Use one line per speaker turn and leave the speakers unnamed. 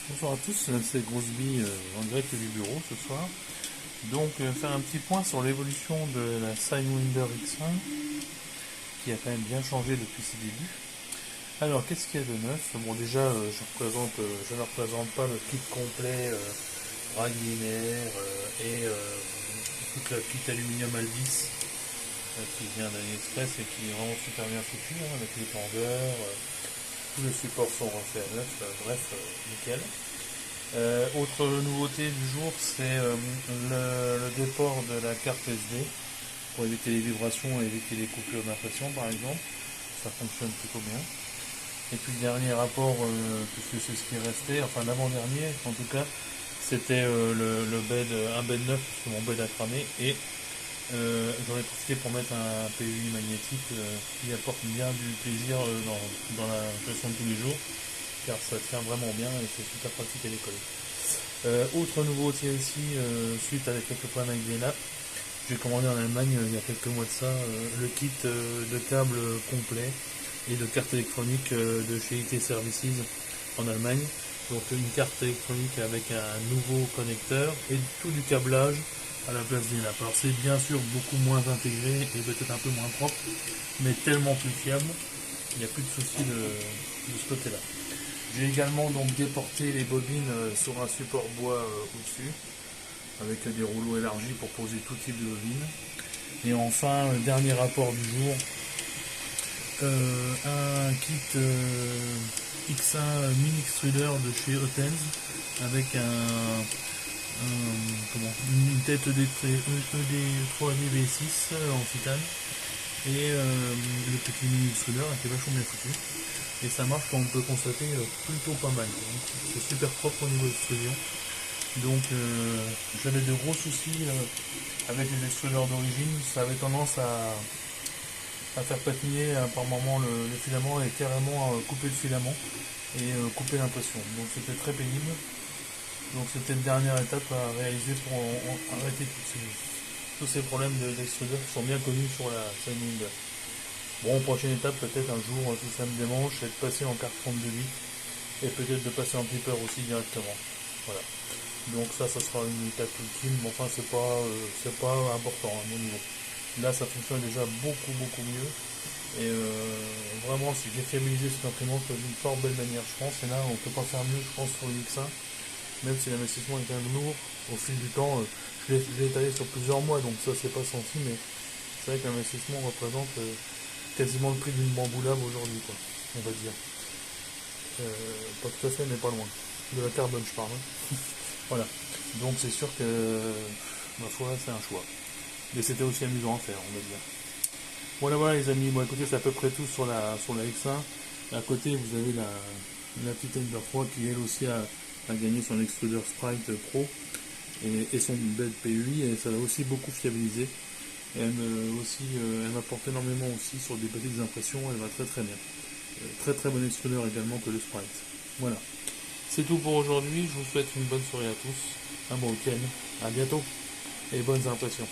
Bonjour à tous, c'est Grosse Bille en direct du bureau ce soir. Donc faire un petit point sur l'évolution de la Sidewinder X1 qui a quand même bien changé depuis ses débuts. Alors qu'est-ce qu'il y a de neuf? Bon déjà je ne représente pas le kit complet rail linéaire et toute la kit aluminium Alvis qui vient d'AliExpress et qui est vraiment super bien foutu avec les tendeurs, tous les supports sont refaits à neuf, bref, nickel. Autre nouveauté du jour, c'est le déport de la carte SD pour éviter les vibrations et éviter les coupures d'impression par exemple. Ça fonctionne plutôt bien. Et puis le dernier rapport, puisque c'est ce qui restait, enfin l'avant-dernier en tout cas, c'était le bed, un bed neuf, parce que mon bed a cramé, et j'en ai profité pour mettre un PUI magnétique qui apporte bien du plaisir dans la gestion de tous les jours, car ça tient vraiment bien et c'est super pratique à décoller. Autre nouveauté aussi, suite à quelques problèmes avec des nappes, j'ai commandé en Allemagne il y a quelques mois de ça le kit de câbles complet et de carte électronique de chez IT Services en Allemagne. Donc une carte électronique avec un nouveau connecteur et tout du câblage à la place des nappes. Alors c'est bien sûr beaucoup moins intégré et peut-être un peu moins propre, mais tellement plus fiable, il n'y a plus de soucis de ce côté-là. J'ai également donc déporté les bobines sur un support bois au-dessus, avec des rouleaux élargis pour poser tout type de bobines. Et enfin, dernier rapport du jour, un kit X1 mini extruder de chez Hotels avec une tête ED3DV6 en titane et le petit mini extruder qui est vachement bien foutu. Et ça marche comme on peut constater plutôt pas mal. C'est super propre au niveau extrusion. Donc j'avais de gros soucis avec les extrudeurs d'origine, ça avait tendance à faire patiner par moment le filament et carrément couper le filament et couper l'impression. Donc c'était très pénible. Donc c'était une dernière étape à réaliser pour arrêter tous ces problèmes d'extrudeur qui sont bien connus sur la Sidewinder. Bon, prochaine étape, peut-être un jour, tout ça me démange, c'est de passer en carte 32 bits et peut-être de passer en clipper aussi directement. Voilà. Donc ça sera une étape ultime, mais enfin c'est pas important à mon niveau. Là ça fonctionne déjà beaucoup mieux. Et vraiment si j'ai fiabilisé cette imprimante d'une fort belle manière je pense, et là on peut pas faire mieux je pense sur le X1, même si l'investissement est quand même lourd, au fil du temps, je l'ai étalé sur plusieurs mois donc ça c'est pas senti, mais c'est vrai que l'investissement représente quasiment le prix d'une bamboulable aujourd'hui quoi, on va dire. Pas tout à fait mais pas loin. De la carbone je parle. Voilà, donc c'est sûr que ma foi c'est un choix. Mais c'était aussi amusant à faire, on va dire. Voilà les amis, bon écoutez c'est à peu près tout sur la X1. À côté vous avez la petite Ender 3 qui elle aussi a gagné son extruder Sprite Pro et son bed PUI et ça l'a aussi beaucoup fiabilisé. Et elle m'apporte énormément aussi sur des petites impressions, elle va très bien. Très bon extruder également que le Sprite. Voilà. C'est tout pour aujourd'hui, je vous souhaite une bonne soirée à tous, un bon week-end, à bientôt et bonnes impressions.